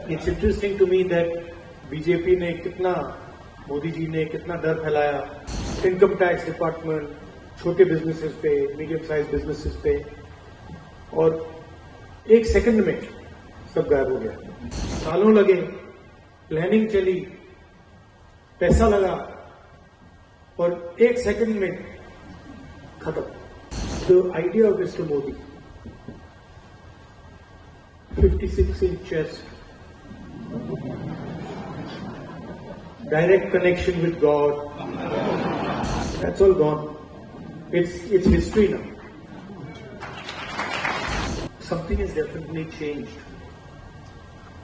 It's interesting to me that BJP ने कितना, मोदी जी ने कितना डर फैलाया इनकम टैक्स डिपार्टमेंट, छोटे बिजनेसेस पे, मीडियम साइज बिजनेसेस पे, और एक सेकंड में सब गायब हो गया। सालों लगे, प्लानिंग चली, पैसा लगा, और एक सेकंड में खत्म। The idea of Mr. Modi, 56-inch chest, direct connection with God, that's all gone. It's history now. Something has definitely changed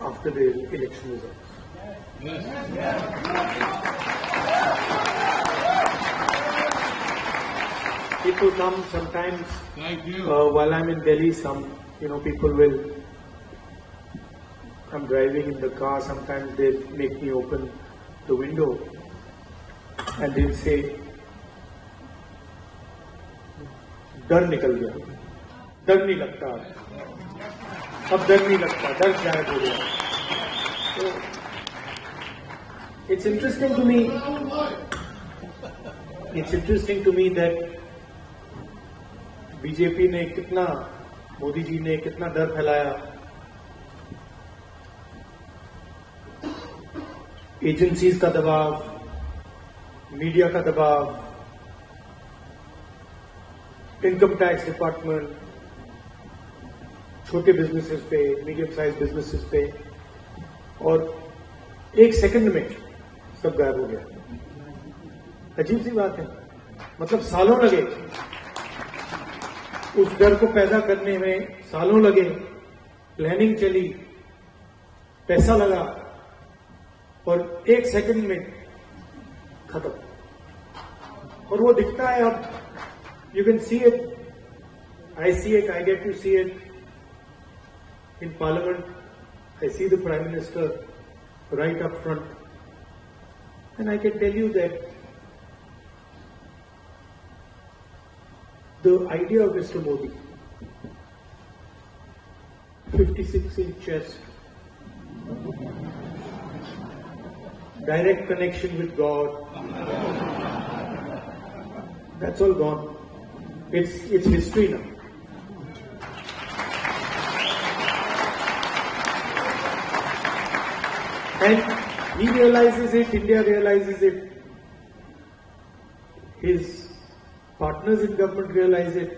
after the election results. People come sometimes while I'm in Delhi. People will. I'm driving in the car. Sometimes they make me open the window, and they'll say, "डर निकल गया, डर नहीं लगता, अब डर नहीं लगता, डर गायब हो गया." So it's interesting to me. It's interesting to me that BJP ने कितना, मोदी जी ने कितना डर फैलाया एजेंसीज का दबाव, मीडिया का दबाव, इनकम टैक्स डिपार्टमेंट, छोटे बिजनेसेस पे, मीडियम साइज बिजनेसेस पे, और एक सेकंड में सब गायब हो गया। अजीब सी बात है, मतलब सालों लगे उस डर को पैदा करने में, सालों लगे, प्लानिंग चली, पैसा लगा, और एक सेकंड में खत्म। और वो दिखता है अब, you can see it, I see it, I get to see it in parliament, I see the prime minister right up front, and I can tell you that the idea of Mr. Modi, 56-inch chest, direct connection with God, that's all gone. It's history now. And he realizes it, India realizes it, his partners in government realize it,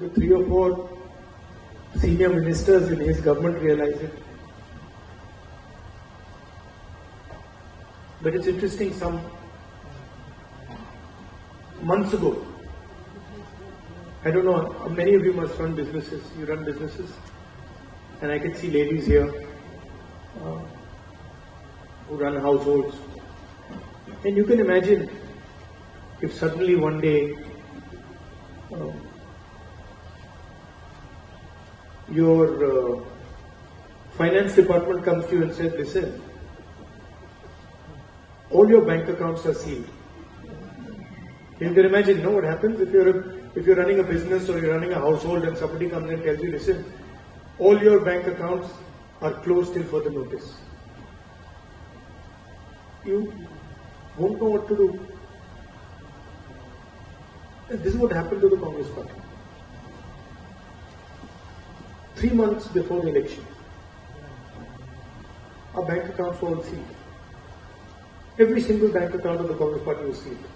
the 3 or 4 senior ministers in his government realize it. But it's interesting, some months ago, I don't know, many of you must run businesses, you run businesses, and I can see ladies here who run households, and you can imagine if suddenly one day your finance department comes to you and says, "Listen, all your bank accounts are sealed." You can imagine, what happens if you're running a business or you're running a household and somebody comes and tells you, "Listen, all your bank accounts are closed till further notice." You won't know what to do. This is what happened to the Congress party. 3 months before the election, our bank accounts were all sealed. Every single bank account of the Congress party was sealed.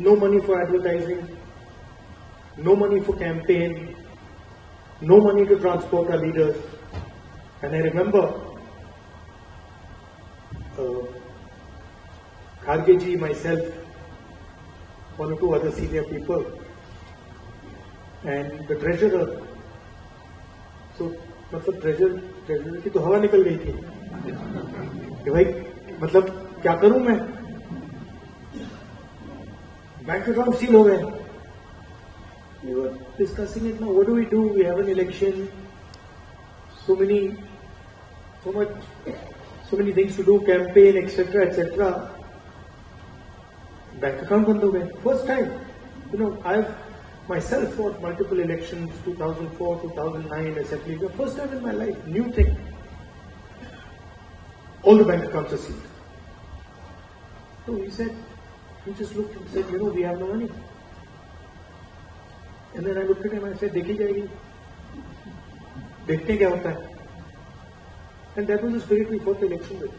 No money for advertising, no money for campaign, no money to transport our leaders. And I remember Kharge ji, myself, 1 or 2 other senior people, and the treasurer. So, मतलब treasurer की तो हवा निकल गई थी कि भाई, मतलब क्या करूं मैं, बैंक अकाउंट सील हो गए। We were discussing it now. What do we do? We have an election. So many things to do, campaign, etc., etc. Bank account बंद हो गए. First time, I've myself fought multiple elections, 2004, 2009, Assembly. The first time in my life, new thing. All the bank accounts are sealed. So he just looked and said, we have no money. And then I looked at him and I said, देखी जाएगी. देखते क्या होता है. And that was the spirit we fought the election with.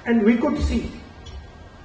And we could see